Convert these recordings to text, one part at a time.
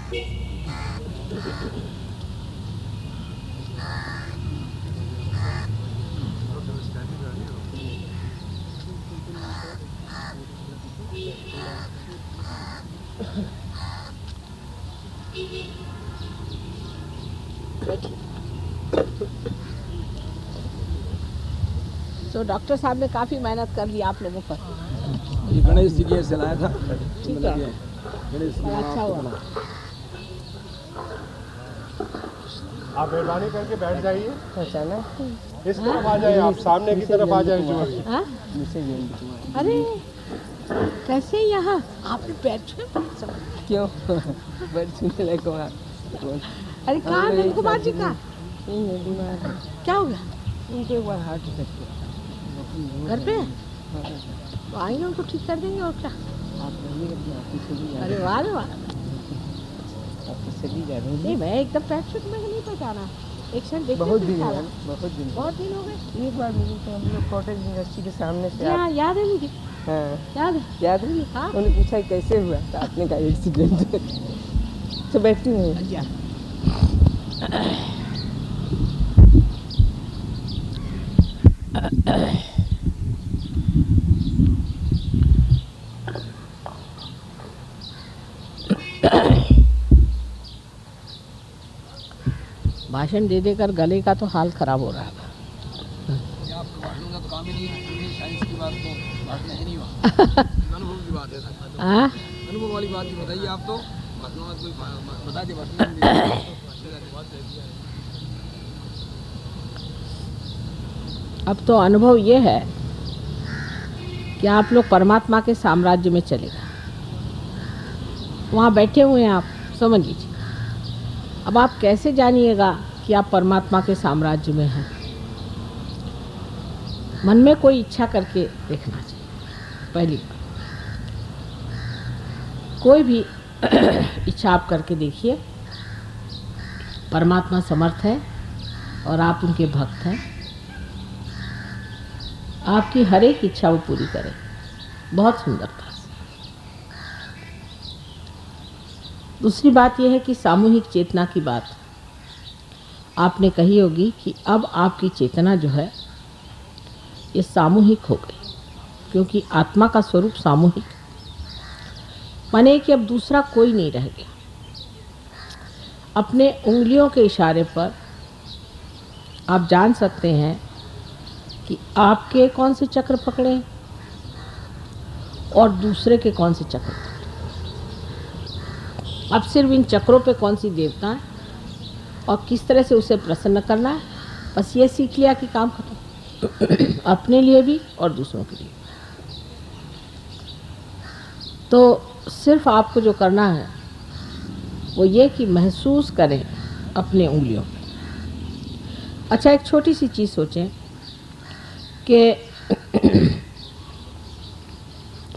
तो डॉक्टर साहब ने काफी मेहनत कर ली आप लोगों पर। ये गणेश जी के से लाया था। ठीक है, गणेश जी अच्छा हुआ। आप मेहरबानी करके बैठ जाइए। इस तरफ आ जाइए, आप सामने की तरफ आ जाइए। हाँ? अरे कैसे यहाँ आपने बैठे? क्यों बैठने लगे वहाँ? अरे कहाँ नंद कुमार जी का? बीमार है, क्या हो गया? उनको एक बार हार्ट अटैक किया। घर पे? तो आएंगे उनको ठीक कर देंगे और क्या। आप रहिए अपना ऑफिस चली जा अरे वाह रे वाह। ऑफिस चली जा रही नहीं मैं एकदम पैट शूट में नहीं पहचाना। एक क्षण देखते बहुत थे दिन सारा। बहुत दिन बहुत दिन हो गए। एक बार मिली तो हम लोग कॉटेज यूनिवर्सिटी के सामने से हाँ याद है मुझे, हाँ याद है। याद है? हाँ। उन्होंने पूछा कैसे हुआ तो आपने कहा एक्सीडेंट। तो बैठती हूँ। अच्छा। भाषण दे देकर गले का तो हाल खराब हो रहा है। आपको भाषण का तो काम ही नहीं है, साइंस की बात तो भाषण है नहीं वहाँ। अनुभव की बात है। हाँ? अनुभव वाली बात ही बताइए आप तो। भाषण में कोई बता दे भाषण। अब तो अनुभव ये है कि आप लोग परमात्मा के साम्राज्य में चले गए। वहाँ बैठे हुए हैं आप, समझ लीजिए। अब आप कैसे जानिएगा कि आप परमात्मा के साम्राज्य में हैं? मन में कोई इच्छा करके देखना चाहिए। पहली बात, कोई भी इच्छा आप करके देखिए। परमात्मा समर्थ है और आप उनके भक्त हैं। आपकी हर एक इच्छा वो पूरी करें बहुत सुंदरता से। दूसरी बात यह है कि सामूहिक चेतना की बात आपने कही होगी कि अब आपकी चेतना जो है ये सामूहिक हो गई, क्योंकि आत्मा का स्वरूप सामूहिक माने कि अब दूसरा कोई नहीं रह गया। अपने उंगलियों के इशारे पर आप जान सकते हैं कि आपके कौन से चक्र पकड़े और दूसरे के कौन से चक्र पकड़े। अब सिर्फ इन चक्रों पे कौन सी देवता है और किस तरह से उसे प्रसन्न करना है, बस ये सीख लिया कि काम खत्म। अपने लिए भी और दूसरों के लिए। तो सिर्फ आपको जो करना है वो ये कि महसूस करें अपने उंगलियों पे। अच्छा, एक छोटी सी चीज़ सोचें कि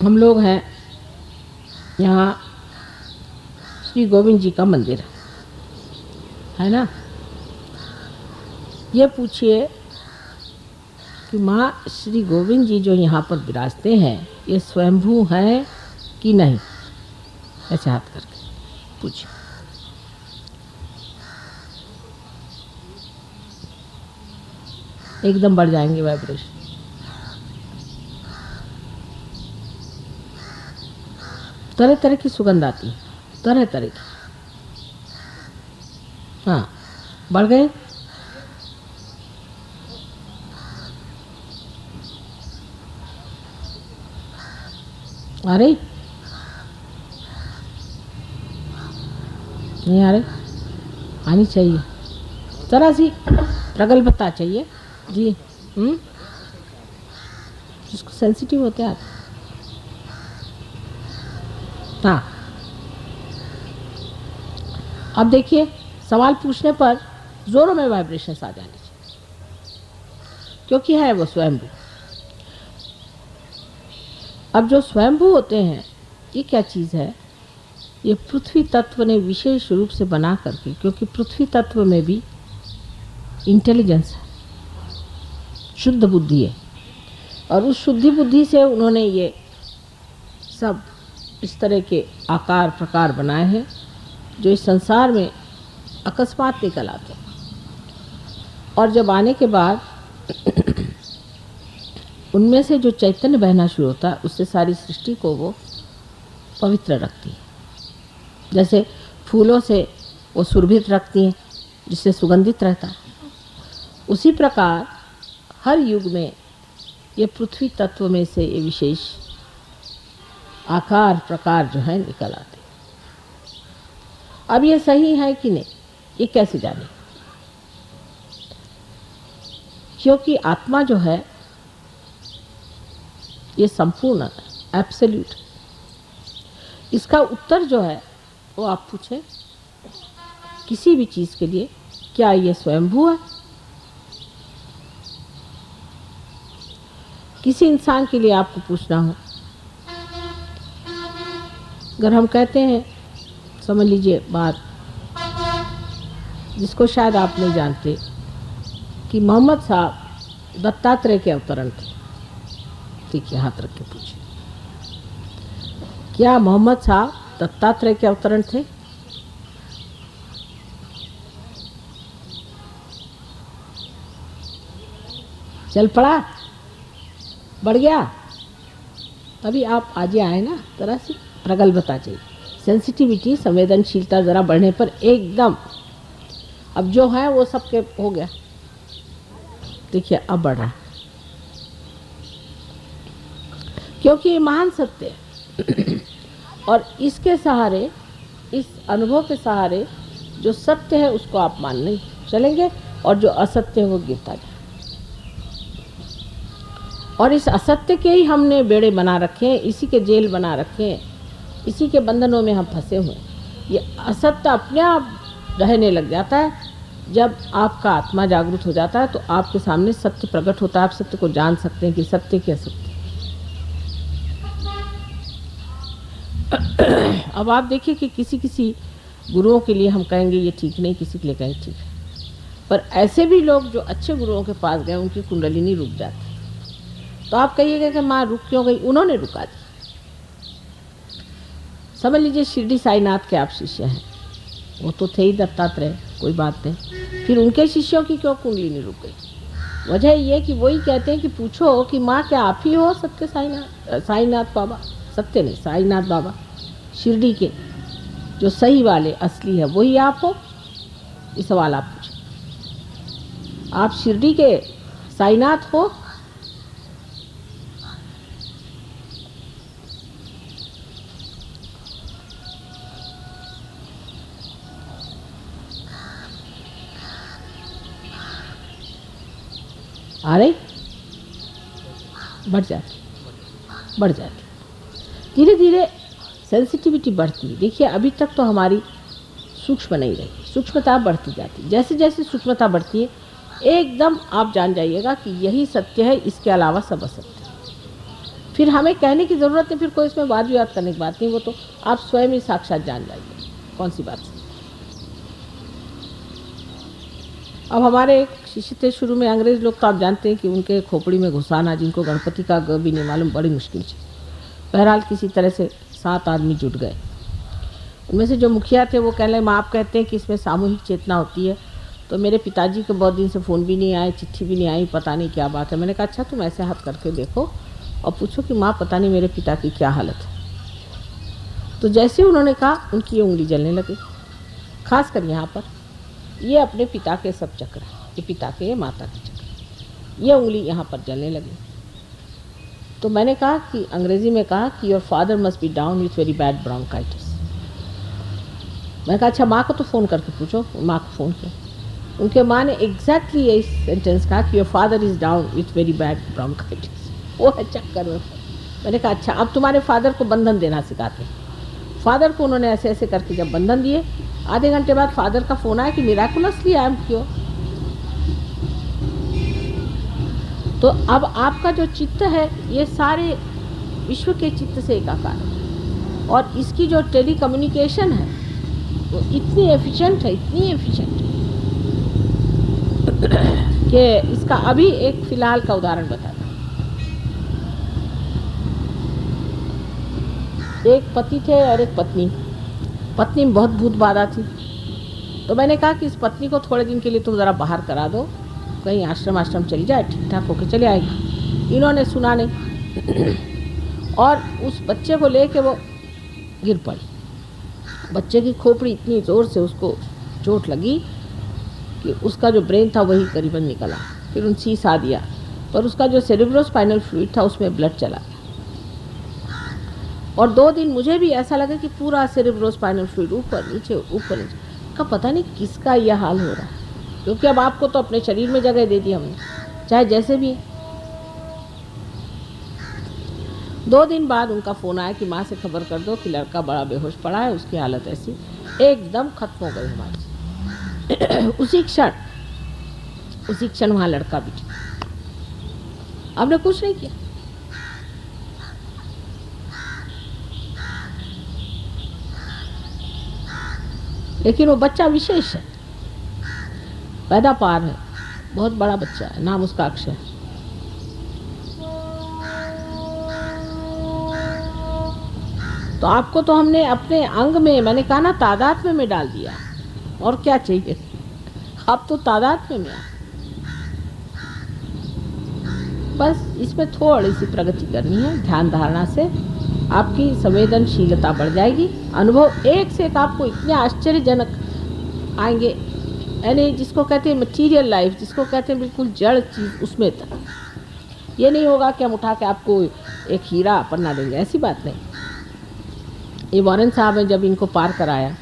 हम लोग हैं यहाँ, श्री गोविंद जी का मंदिर है ना। ये पूछिए कि माँ श्री गोविंद जी जो यहाँ पर विराजते हैं ये स्वयंभू हैं कि नहीं? ऐसे हाथ करके पूछिए। एकदम बढ़ जाएंगे वाइब्रेशन। तरह तरह की सुगंध आती है, तरह तरह की। हाँ, बढ़ गए। आ रही? नहीं आ रही? आनी चाहिए, जरा सी प्रगल्भता चाहिए जी। जिसको सेंसिटिव होते हैं। हाँ, अब देखिए, सवाल पूछने पर जोरों में वाइब्रेशंस आ जाने चाहिए, क्योंकि है वो स्वयंभू। अब जो स्वयंभू होते हैं ये क्या चीज़ है? ये पृथ्वी तत्व ने विशेष रूप से बना करके, क्योंकि पृथ्वी तत्व में भी इंटेलिजेंस है, शुद्ध बुद्धि है, और उस शुद्धि बुद्धि से उन्होंने ये सब इस तरह के आकार प्रकार बनाए हैं जो इस संसार में अकस्मात निकल आते हैं, और जब आने के बाद उनमें से जो चैतन्य बहना शुरू होता है, उससे सारी सृष्टि को वो पवित्र रखती है। जैसे फूलों से वो सुरभित रखती हैं, जिससे सुगंधित रहता है, उसी प्रकार हर युग में ये पृथ्वी तत्व में से ये विशेष आकार प्रकार जो है निकल आते हैं। अब ये सही है कि नहीं, ये कैसे जाने? क्योंकि आत्मा जो है ये संपूर्ण है, एब्सोल्यूट। इसका उत्तर जो है वो आप पूछें किसी भी चीज़ के लिए, क्या ये स्वयंभू है? किसी इंसान के लिए आपको पूछना हो, अगर हम कहते हैं, समझ लीजिए बात जिसको शायद आप नहीं जानते, कि मोहम्मद साहब दत्तात्रेय के अवतरण थे। ठीक है, हाथ रख के पूछिए, क्या मोहम्मद साहब दत्तात्रेय के अवतरण थे? चल पड़ा, बढ़ गया, तभी आप आज आए ना, तरह से प्रगल्भता चाहिए, सेंसिटिविटी, संवेदनशीलता ज़रा बढ़ने पर एकदम, अब जो है वो सबके हो गया। देखिए अब बढ़ रहा है, क्योंकि ये महान सत्य है और इसके सहारे, इस अनुभव के सहारे जो सत्य है उसको आप मानने चलेंगे और जो असत्य है वो गिरता जाए। और इस असत्य के ही हमने बेड़े बना रखे हैं, इसी के जेल बना रखे हैं, इसी के बंधनों में हम फंसे हुए हैं। ये असत्य अपने आप रहने लग जाता है। जब आपका आत्मा जागृत हो जाता है तो आपके सामने सत्य प्रकट होता है, आप सत्य को जान सकते हैं कि सत्य क्या सत्य। अब आप देखिए कि किसी किसी गुरुओं के लिए हम कहेंगे ये ठीक नहीं, किसी के लिए कहेंगे ठीक है, पर ऐसे भी लोग जो अच्छे गुरुओं के पास गए उनकी कुंडलिनी रुक जाती। तो आप कहिएगा कि माँ रुक क्यों गई? उन्होंने रुका दी। समझ लीजिए शिरडी साईनाथ के आप शिष्य हैं, वो तो थे ही दत्तात्रेय, कोई बात नहीं, फिर उनके शिष्यों की क्यों कुंडलिनी रुक गई? वजह ये कि वही कहते हैं कि पूछो कि माँ क्या आप ही हो सत्य साईनाथ, साईनाथ बाबा, सत्य नहीं साईनाथ बाबा, शिरडी के जो सही वाले असली है वही आप हो? ये सवाल आप पूछो, आप शिरडी के साईनाथ हो? आ रही? बढ़ जाती, धीरे धीरे सेंसिटिविटी बढ़ती है। देखिए अभी तक तो हमारी सूक्ष्म नहीं रही, सूक्ष्मता बढ़ती जाती। जैसे जैसे सूक्ष्मता बढ़ती है एकदम आप जान जाइएगा कि यही सत्य है, इसके अलावा सब असत्य है। फिर हमें कहने की ज़रूरत नहीं, फिर कोई इसमें वाद विवाद करने की बात नहीं, वो तो आप स्वयं ही साक्षात जान जाइए कौन सी बात है। अब हमारे एक शिष्य थे शुरू में, अंग्रेज़ लोग तो आप जानते हैं कि उनके खोपड़ी में घुसाना, जिनको गणपति का ग भी नहीं मालूम, बड़ी मुश्किल थी। बहरहाल किसी तरह से 7 आदमी जुट गए। उनमें से जो मुखिया थे वो कहने लगे, माँ आप कहते हैं कि इसमें सामूहिक चेतना होती है, तो मेरे पिताजी के बहुत दिन से फ़ोन भी नहीं आए, चिट्ठी भी नहीं आई, पता नहीं क्या बात है। मैंने कहा अच्छा तुम ऐसे हाथ करके देखो और पूछो कि माँ पता नहीं मेरे पिता की क्या हालत है। तो जैसे उन्होंने कहा उनकी उंगली जलने लगी, खास कर यहाँ पर। ये अपने पिता के सब चक्र हैं, ये पिता के, ये माता के चक्र, ये उंगली यहाँ पर जलने लगी। तो मैंने कहा कि अंग्रेज़ी में कहा कि your father must be down with very bad bronchitis. मैंने कहा अच्छा माँ को तो फ़ोन करके पूछो। माँ को फ़ोन किया, उनके माँ ने एग्जैक्टली यही सेंटेंस कहा कि your father is down with very bad bronchitis. वो है चक्कर में। मैंने कहा अच्छा अब तुम्हारे फादर को बंधन देना सिखाते हैं। फादर को उन्होंने ऐसे ऐसे करके जब बंधन दिए, आधे घंटे बाद फादर का फ़ोन आया कि मिराकुलसली आई एम क्योर। तो अब आपका जो चित्त है ये सारे विश्व के चित्त से एकाकार है, और इसकी जो टेली कम्युनिकेशन है वो इतनी एफिशिएंट है, इतनी एफिशिएंट है कि इसका अभी एक फ़िलहाल का उदाहरण बताता हूँ। एक पति थे और एक पत्नी, पत्नी में बहुत भूत बाधा थी। तो मैंने कहा कि इस पत्नी को थोड़े दिन के लिए तुम ज़रा बाहर करा दो, कहीं आश्रम चली जाए, ठीक ठाक होकर चले आएगी। इन्होंने सुना नहीं और उस बच्चे को लेके वो गिर पड़ी। बच्चे की खोपड़ी इतनी ज़ोर से उसको चोट लगी कि उसका जो ब्रेन था वही करीबन निकला। फिर उन सीसा दिया, पर उसका जो सेरेब्रोस्पाइनल फ्लूइड था उसमें ब्लड चला गया। और 2 दिन मुझे भी ऐसा लगा कि पूरा सेरेब्रोस्पाइनल फ्लूइड ऊपर नीचे का पता नहीं किसका यह हाल हो रहा है, क्योंकि अब आपको तो अपने शरीर में जगह दे दी हमने, चाहे जैसे भी। 2 दिन बाद उनका फ़ोन आया कि माँ से खबर कर दो कि लड़का बड़ा बेहोश पड़ा है, उसकी हालत ऐसी, एकदम खत्म हो गई हमारी। उसी क्षण वहाँ लड़का भी आपने कुछ नहीं किया। लेकिन वो बच्चा विशेष है, पैदापार है, बहुत बड़ा बच्चा है, नाम उसका अक्षय है। तो आपको तो हमने अपने अंग में, मैंने कहा ना, तादात्म्य में डाल दिया, और क्या चाहिए। आप तो तादात्म्य में, बस इसमें थोड़ी सी प्रगति करनी है। ध्यान धारणा से आपकी संवेदनशीलता बढ़ जाएगी। अनुभव एक से एक आपको इतने आश्चर्यजनक आएंगे, यानी जिसको कहते हैं मटीरियल लाइफ, जिसको कहते हैं बिल्कुल जड़ चीज़, उसमें तक ये नहीं होगा कि हम उठा के आपको एक हीरा पन्ना देंगे, ऐसी बात नहीं। ये वॉरेन साहब ने जब इनको पार कराया,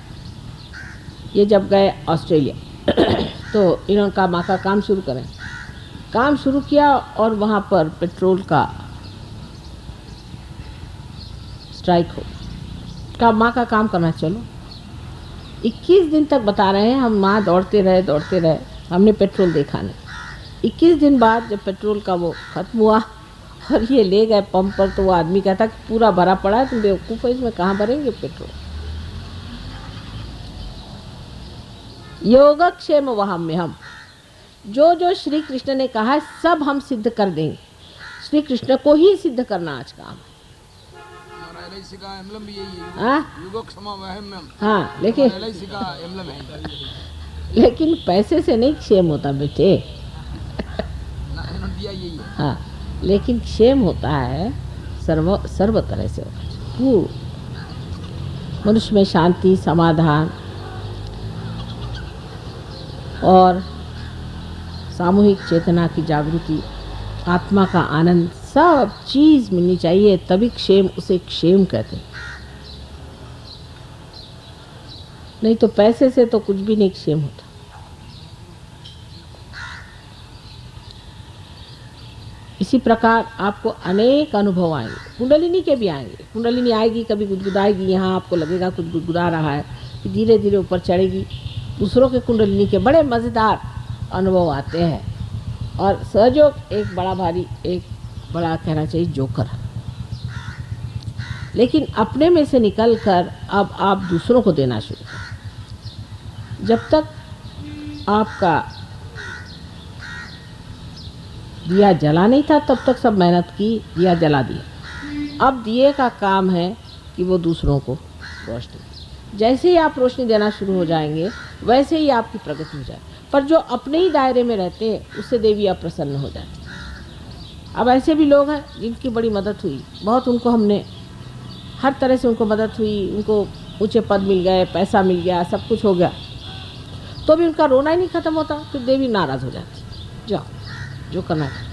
ये जब गए ऑस्ट्रेलिया तो इन्होंने कहा माँ का काम शुरू करें। काम शुरू किया और वहाँ पर पेट्रोल का स्ट्राइक हो, कहा माँ का काम करना चलो। 21 दिन तक बता रहे हैं हम, माँ दौड़ते रहे, हमने पेट्रोल देखा नहीं। 21 दिन बाद जब पेट्रोल का वो ख़त्म हुआ और ये ले गए पंप पर, तो वो आदमी कहता कि पूरा भरा पड़ा है, तुम बेवकूफ़ हो, इसमें कहाँ भरेंगे पेट्रोल। योगक्षेम वहम में हम जो श्री कृष्ण ने कहा है सब हम सिद्ध कर देंगे। श्री कृष्ण को ही सिद्ध करना आज काम है। LIC का एम्बलम भी यही है, हाँ? योगक्षेम वहम में। हाँ, लेकिन LIC का एम्बलम है। लेकिन पैसे से नहीं क्षेम होता बेटे। दिया यही है। हाँ, लेकिन क्षेम होता है सर्व तरह से होता है। पूर्ण मनुष्य में शांति, समाधान और सामूहिक चेतना की जागृति, आत्मा का आनंद, सब चीज़ मिलनी चाहिए, तभी क्षेम, उसे क्षेम कहते हैं। नहीं तो पैसे से तो कुछ भी नहीं क्षेम होता। इसी प्रकार आपको अनेक अनुभव आएंगे, कुंडलिनी के भी आएंगे। कुंडलिनी आएगी, कभी गुदगुदाएगी, यहाँ आपको लगेगा कुछ गुदगुदा रहा है, फिर धीरे धीरे ऊपर चढ़ेगी। दूसरों के कुंडलिनी के बड़े मज़ेदार अनुभव आते हैं। और सहयोग एक बड़ा भारी, एक बड़ा कहना चाहिए जोकर, लेकिन अपने में से निकलकर अब आप दूसरों को देना शुरू करें। जब तक आपका दिया जला नहीं था तब तक सब मेहनत की, दिया जला दिया। अब दिए का काम है कि वो दूसरों को रोशनी, जैसे ही आप रोशनी देना शुरू हो जाएंगे वैसे ही आपकी प्रगति हो जाए। पर जो अपने ही दायरे में रहते हैं उससे देवी अप्रसन्न हो जाती है। अब ऐसे भी लोग हैं जिनकी बड़ी मदद हुई, बहुत, उनको हमने हर तरह से उनको मदद हुई, उनको ऊंचे पद मिल गए, पैसा मिल गया, सब कुछ हो गया, तो भी उनका रोना ही नहीं ख़त्म होता। फिर देवी नाराज़ हो जाती, जाओ जो करना है।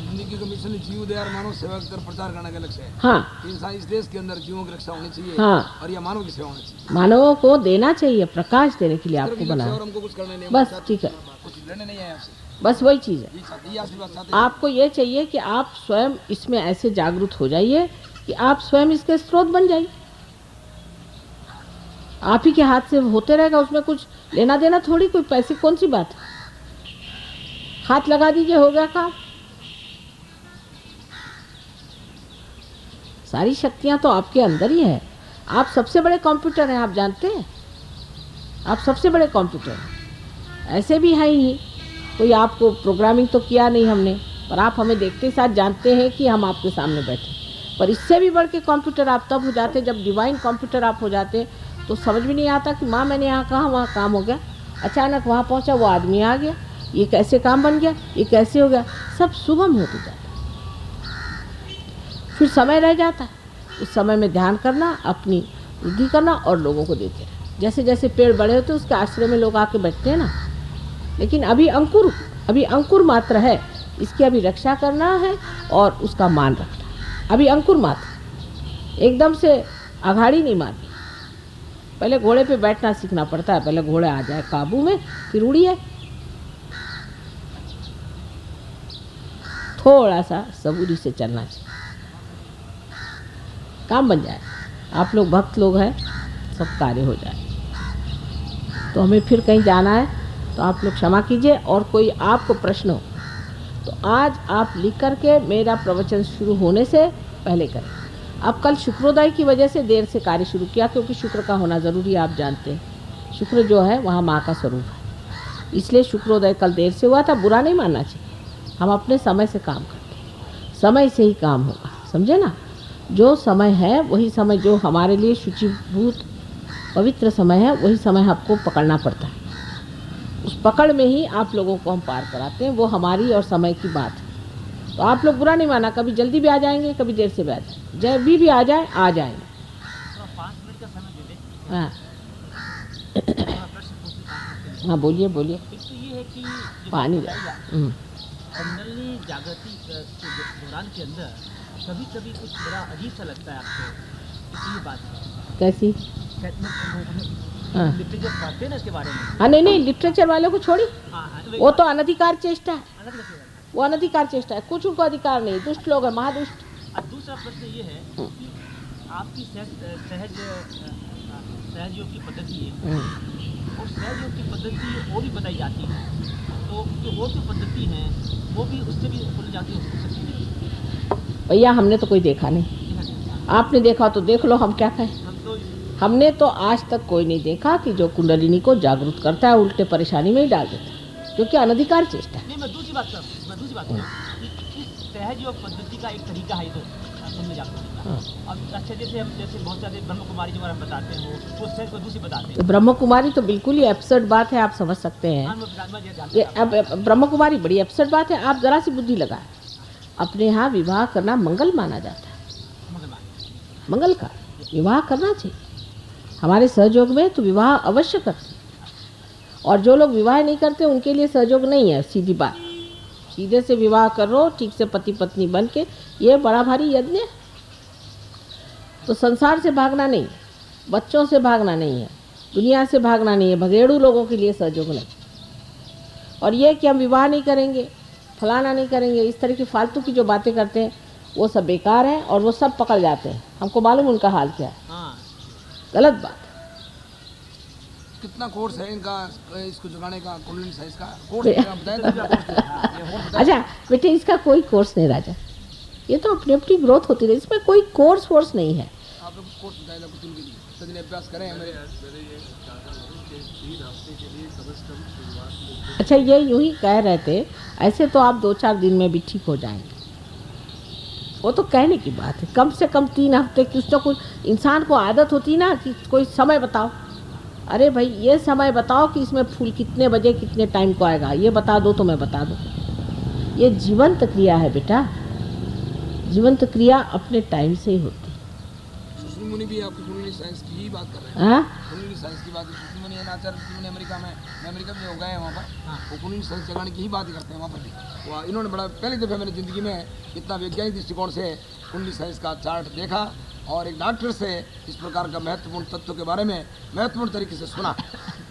जिंदगी का मिशन जीव दया और मानव सेवा कर प्रचार करने का लक्ष्य है। हाँ, इंसान इस देश के अंदर जीवों की रक्षा होनी चाहिए। हाँ, और यह मानव की सेवा होनी चाहिए। मानवों को देना चाहिए, प्रकाश देने के लिए आपको बनाया। और हमको कुछ करने नहीं, बस ठीक है, कुछ लेने नहीं है आपसे, बस वही चीज़ है। ये आशीर्वाद चाहते हैं। आपको ये चाहिए कि आप स्वयं इसमें ऐसे जागरूक हो जाइए कि आप स्वयं इसके स्रोत बन जाइए। आप ही के हाथ से होते रहेगा, उसमें कुछ लेना देना थोड़ी, कोई पैसे कौन सी बात है। हाथ लगा दीजिए, हो गया काम। सारी शक्तियां तो आपके अंदर ही है। आप सबसे बड़े कंप्यूटर हैं, आप जानते हैं, आप सबसे बड़े कंप्यूटर हैं। ऐसे भी हैं ही, कोई आपको प्रोग्रामिंग तो किया नहीं हमने, पर आप हमें देखते साथ जानते हैं कि हम आपके सामने बैठे। पर इससे भी बढ़ के कंप्यूटर आप तब हो जाते जब डिवाइन कंप्यूटर आप हो जाते, तो समझ में नहीं आता कि माँ मैंने यहाँ कहा, वहाँ काम हो गया, अचानक वहाँ पहुँचा, वो आदमी आ गया, ये कैसे काम बन गया, ये कैसे हो गया, सब सुगम होते जाता। फिर समय रह जाता है, उस समय में ध्यान करना, अपनी वृद्धि करना और लोगों को देते रहना। जैसे जैसे पेड़ बड़े होते उसके आश्रय में लोग आके बैठते हैं ना, लेकिन अभी अंकुर मात्र है, इसकी अभी रक्षा करना है और उसका मान रखना। अभी अंकुर मात्र, एकदम से आघाड़ी नहीं मारनी। पहले घोड़े पे बैठना सीखना पड़ता है, पहले घोड़ा आ जाए काबू में, फिर उड़िए। थोड़ा सा सबूरी से चलना चाहिए, काम बन जाए। आप लोग भक्त लोग हैं, सब कार्य हो जाए। तो हमें फिर कहीं जाना है तो आप लोग क्षमा कीजिए, और कोई आपको प्रश्न हो तो आज आप लिख करके मेरा प्रवचन शुरू होने से पहले करें। अब कल शुक्रोदय की वजह से देर से कार्य शुरू किया, क्योंकि शुक्र का होना ज़रूरी है, आप जानते हैं शुक्र जो है वहाँ माँ का स्वरूप है, इसलिए शुक्रोदय कल देर से हुआ था। बुरा नहीं मानना चाहिए, हम अपने समय से काम करते हैं, समय से ही काम होगा, समझे ना। जो समय है वही समय जो हमारे लिए शुचिभूत पवित्र समय है, वही समय आपको पकड़ना पड़ता है। उस पकड़ में ही आप लोगों को हम पार कराते हैं, वो हमारी और समय की बात है। तो आप लोग बुरा नहीं माना, कभी जल्दी भी आ जाएंगे, कभी देर से भी आ जाएंगे, जब भी आ जाए आ जाएंगे। 5 मिनट का समय दे दें। हाँ प्रश्न पूछने 5 मिनट के लिए। हाँ, बोलिए बोलिए। एक तो ये है कि जो पानी बताया, कुंडली जागृति के दौरान के अंदर कभी कभी कुछ बड़ा अजीब सा लगता है आपको, इसलिए बात है। कैसी? हाँ लिटरेचर पढ़ते हैं ना इसके बारे में। हाँ, नहीं लिटरेचर वालों को छोड़ी, वो तो अनधिकार चेष्टा है, अलग लगेगा। वो अनधिकार चेष्टा है, कुछ उनको अधिकार नहीं, दुष्ट लोग हैं, महादुष्ट। और दूसरा प्रश्न ये है कि आपकी सहज योग की पद्धति है, और सहज योग की पद्धति और भी बताई जाती है, तो जो और जो पद्धति है वो भी उससे भी खुल जाती हो सकती है। भैया हमने तो कोई देखा नहीं, आपने देखा तो देख लो, हम क्या कहें। हमने तो आज तक कोई नहीं देखा कि जो कुंडलिनी को जागरूक करता है उल्टे परेशानी में ही डाल देता है, क्योंकि अनधिकार चेष्टा है। नहीं, मैं दूसरी बात कि इस सहज योग पद्धति का एक तरीका है, तो सुनने जाते हैं। अब अच्छा, जैसे बहुत सारे ब्रह्म कुमारी जो हम बताते हैं वो सहज को दूसरी बताते हैं। ब्रह्म कुमारी तो बिल्कुल ही एब्सर्ड बात है, आप समझ सकते हैं। ये अब ब्रह्म कुमारी बड़ी एब्सर्ड बात है, आप जरा सी बुद्धि लगाएं। अपने यहाँ विवाह करना मंगल माना जाता है, मंगल का विवाह करना चाहिए। हमारे सहयोग में तो विवाह अवश्य करते हैं, और जो लोग विवाह नहीं करते उनके लिए सहयोग नहीं है। सीधी बात, सीधे से विवाह करो ठीक से पति पत्नी बन के, ये बड़ा भारी यज्ञ है। तो संसार से भागना नहीं, बच्चों से भागना नहीं है, दुनिया से भागना नहीं है, भगेड़ू लोगों के लिए सहयोग नहीं। और ये कि हम विवाह नहीं करेंगे, फलाना नहीं करेंगे, इस तरह की फालतू की जो बातें करते हैं वो सब बेकार हैं, और वो सब पकड़ जाते हैं। हमको मालूम उनका हाल क्या है। गलत बात। कितना कोर्स है इनका इसको जगाने का, कुंडलिनी साइंस का कोर्स बताया? अच्छा बेटे, इसका कोई कोर्स नहीं राजा, ये तो अपनी अपनी ग्रोथ होती है, इसमें कोई कोर्स वोर्स नहीं है। आप लोग कोर्स बताएगा कुछ उनके लिए, सभी अभ्यास करें हमारे। अच्छा, ये यूं ही कह रहे थे, ऐसे तो आप 2-4 दिन में भी ठीक हो जाएंगे, वो तो कहने की बात है। कम से कम 3 हफ्ते कुछ तो कुछ इंसान को आदत होती ना कि कोई समय बताओ। अरे भाई ये समय बताओ कि इसमें फूल कितने बजे कितने टाइम को आएगा, ये बता दो तो मैं बता दूँ। ये जीवंत क्रिया है बेटा, जीवंत क्रिया अपने टाइम से ही होती है। सुश्री मुनि भी आपकी कुंडलिनी साइंस की ही बात कर रहे हैं। कुंडलिनी साइंस की बात, सुश्री मुनि आचार्य मुनि अमेरिका में, मैं अमेरिका में हो गए वहाँ पर, वो कुंडलिनी साइंस जगाने की ही बात करते हैं वहाँ पर भी। वो इन्होंने बड़ा पहली दफ़ा मैंने ज़िंदगी में इतना वैज्ञानिक दृष्टिकोण से कुंडलिनी साइंस का चार्ट देखा, और एक डॉक्टर से इस प्रकार का महत्वपूर्ण तत्व के बारे में महत्वपूर्ण तरीके से सुना।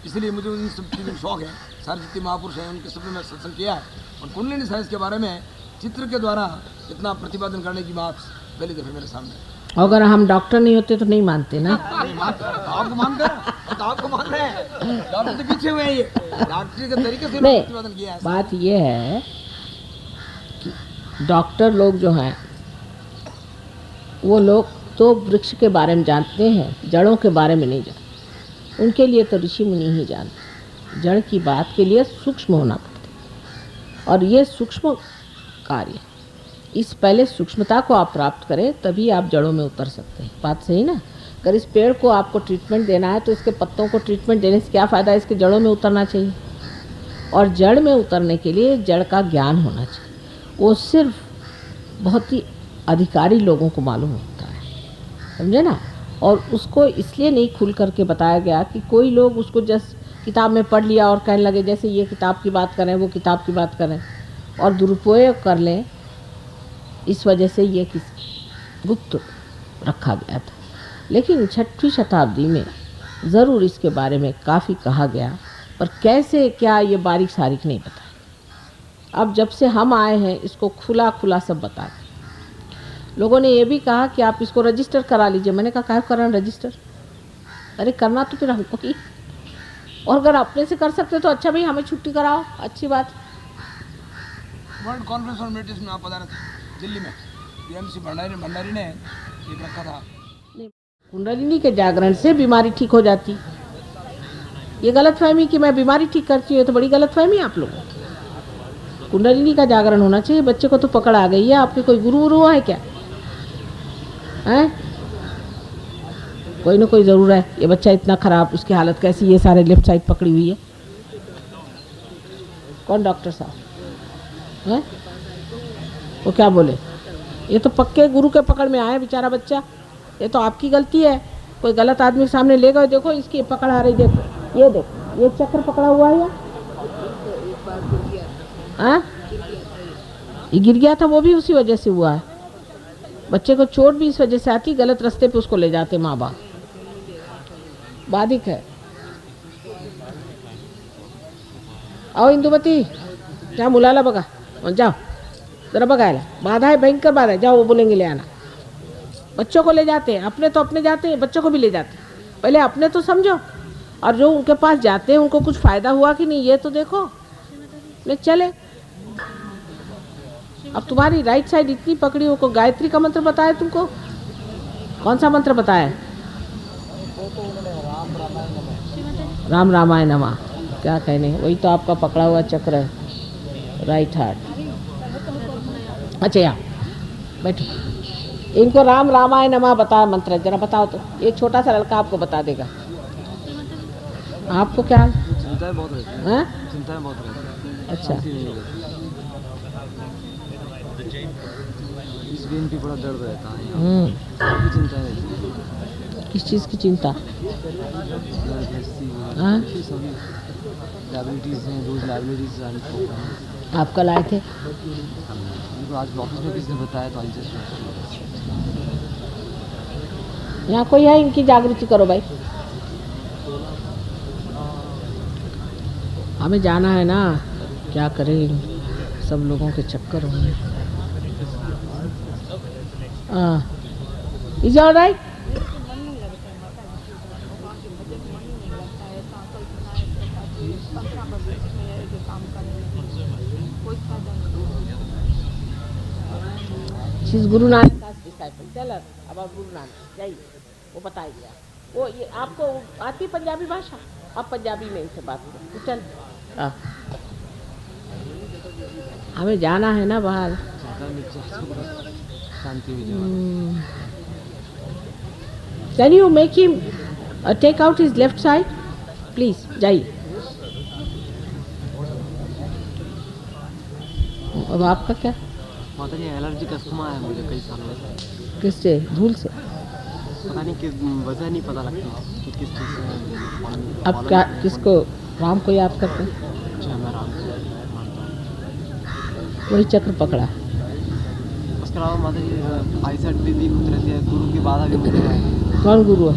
इसलिए मुझे उन सब चीज़ों में शौक है। सारे जितने महापुरुष हैं उनके सब में सत्संग किया है, और कुंडलिनी साइंस के बारे में चित्र के द्वारा इतना प्रतिपादन करने की बात पहली दफ़े मेरे सामने। अगर हम डॉक्टर नहीं होते तो नहीं मानते ना। आपको मानते हैं, तो आपको मान रहे हैं, डॉक्टर के पीछे हुए हैं, ये डॉक्टर के तरीके से नहीं, प्रतिपादन किया है। बात ये है कि डॉक्टर लोग जो हैं वो लोग तो वृक्ष के बारे में जानते हैं, जड़ों के बारे में नहीं जानते। उनके लिए तो ऋषि मुनि ही जानते। जड़ की बात के लिए सूक्ष्म होना पड़ता है, और ये सूक्ष्म कार्य इस पहले सूक्ष्मता को आप प्राप्त करें, तभी आप जड़ों में उतर सकते हैं। बात सही ना? अगर इस पेड़ को आपको ट्रीटमेंट देना है तो इसके पत्तों को ट्रीटमेंट देने से क्या फ़ायदा है? इसके जड़ों में उतरना चाहिए। और जड़ में उतरने के लिए जड़ का ज्ञान होना चाहिए। वो सिर्फ बहुत ही अधिकारी लोगों को मालूम होता है, समझे ना? और उसको इसलिए नहीं खुल करके बताया गया कि कोई लोग उसको जस्ट किताब में पढ़ लिया और कहने लगे जैसे ये किताब की बात करें, वो किताब की बात करें और दुरुपयोग कर लें। इस वजह से ये गुप्त रखा गया था। लेकिन 6वीं शताब्दी में ज़रूर इसके बारे में काफ़ी कहा गया, पर कैसे क्या ये बारीक सारीक नहीं बताया। अब जब से हम आए हैं इसको खुला खुला सब बता दें। लोगों ने ये भी कहा कि आप इसको रजिस्टर करा लीजिए। मैंने कहा क्या कराना रजिस्टर? अरे करना तो फिर हमको ही, और अगर अपने से कर सकते तो अच्छा भाई हमें छुट्टी कराओ, अच्छी बात। वर्ल्ड कॉन्फ्रेंस ऑन मेडिटेशन में आप बता रहे थे दिल्ली में बीएमसी भंडारी ने एक रखा था। कुंडलिनी के जागरण से बीमारी ठीक हो जाती। ये गलतफहमी कि मैं बीमारी ठीक करती हूँ तो बड़ी गलतफहमी आप लोगों की। कुंडलिनी का जागरण होना चाहिए। बच्चे को तो पकड़ आ गई है, आपके कोई गुरु वुरु है क्या? हैं? कोई ना कोई ज़रूर है। ये बच्चा इतना ख़राब, उसकी हालत कैसी, ये सारे लेफ्ट साइड पकड़ी हुई है। कौन डॉक्टर साहब हैं? वो क्या बोले? ये तो पक्के गुरु के पकड़ में आया बेचारा बच्चा। ये तो आपकी गलती है। कोई गलत आदमी के सामने ले गए, देखो इसकी पकड़ आ रही, देखो ये देखो ये चक्र पकड़ा हुआ है। हाँ, ये गिर गया था, वो भी उसी वजह से हुआ है। बच्चे को चोट भी इस वजह से आती, गलत रास्ते पे उसको ले जाते माँ बाप। बाधिक है। आओ इंदुमती, जाओ मुलाला बगा, जाओ जरा बगाएला, बाधा है, भयंकर बाधा है। जाओ, वो बोलेंगे ले आना। बच्चों को ले जाते हैं, अपने तो अपने जाते हैं, बच्चों को भी ले जाते हैं। पहले अपने तो समझो, और जो उनके पास जाते हैं उनको कुछ फ़ायदा हुआ कि नहीं ये तो देखो। ले चले। अब तुम्हारी राइट साइड इतनी पकड़ी हो, को गायत्री का मंत्र बताया तुमको? कौन सा मंत्र बताया? राम रामाय नमः। क्या कहने, वही तो आपका पकड़ा हुआ चक्र है, राइट हार्ट। अच्छा यहाँ बैठो, इनको राम रामाय नमः बताया मंत्र, जरा बताओ तो। ये छोटा सा लड़का आपको बता देगा। आपको क्या चिंताएं बहुत रहती हैं। चिंताएं बहुत रहती हैं। अच्छा, इस दिन भी बड़ा दर्द रहता है। काफी चिंता रहती है। किस चीज़ की चिंता? हाँ, लाइबिलिटीज़ हैं, रोज लाइबिलिटीज़। आप कल आए थे? आज ऑफिस में किसी ने बताया तो आज यहाँ कोई है? इनकी जागृति करो भाई। हमें जाना है ना, क्या करें, सब लोगों के चक्कर होंगे। Is all right? शीज Guru Nanak का डिसाइपल। चलो अब आप गुरु नानक जाइए, वो बताइए। वो ये आपको आती पंजाबी भाषा? आप पंजाबी में इनसे बात करो। चल, हमें जाना है ना बाहर। Can you make him take out his left side please? जाइए। अब आपका क्या? माता जी एलर्जी का अस्थमा है मुझे कई सालों से। किससे? धूल से? पता नहीं किस वजह नहीं पता लगती कि किस चीज़ से। अब क्या, किसको? राम को याद करते हैं? अच्छा, मैं राम को मानता हूँ। वही चक्र पकड़ा। उसके अलावा माता जी आईसाइट भी दिख रहती है, गुरु की बाधा भी मुझे है। कौन गुरु है?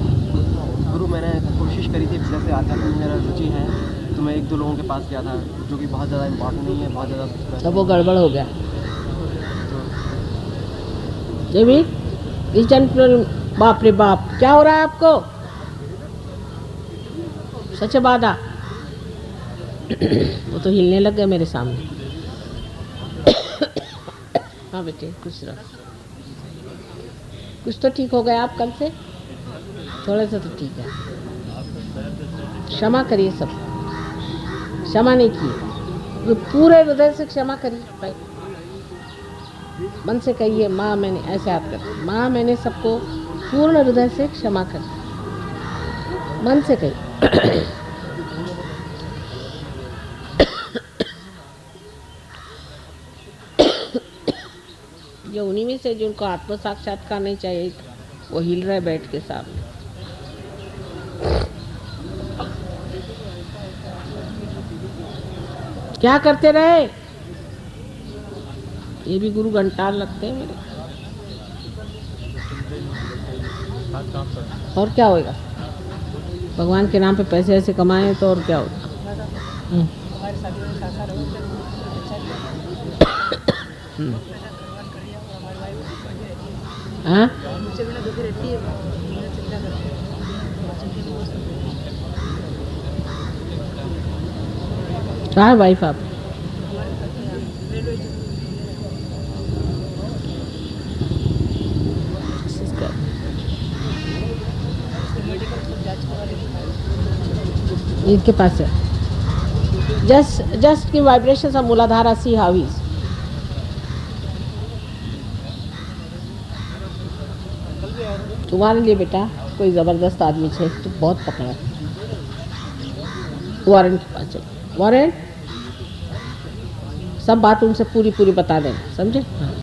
गुरु मैंने कोशिश करी थी, जैसे आध्यात्म में मेरा रुचि है तो मैं 1-2 लोगों के पास गया था, जो कि बहुत ज़्यादा इम्पोर्टेंट नहीं है, बहुत ज़्यादा। तब वो गड़बड़ हो गया। जमीन इस जन्म, बाप रे बाप, क्या हो रहा है आपको? सच बाधा। वो तो हिलने लग गए मेरे सामने। हाँ बेटे, खुश रहो। कुछ तो ठीक हो गया आप कल से? थोड़ा सा तो ठीक है। क्षमा करिए सब। क्षमा नहीं की, ये पूरे हृदय से क्षमा करिए भाई। मन से कहिए माँ मैंने, ऐसे हाथ कर, माँ मैंने सबको पूर्ण हृदय से क्षमा कर, मन से कहिए। जो उन्हीं में से जिनको आत्म साक्षात्कार नहीं चाहिए वो हिल रहे बैठ के सामने। क्या करते रहे? ये भी गुरु घंटार लगते हैं मेरे। और क्या होगा? भगवान के नाम पे पैसे ऐसे कमाए तो और क्या होगा? हाँ? कहाँ है वाइफ आप? इनके पास है। जस्ट की vibrations of मूलाधारा, see how is. तुम्हारे लिए बेटा कोई ज़बरदस्त आदमी है तो बहुत पकड़ा। वारंट के पास चलो, वारंट सब बात उनसे पूरी बता देना, समझे? हाँ।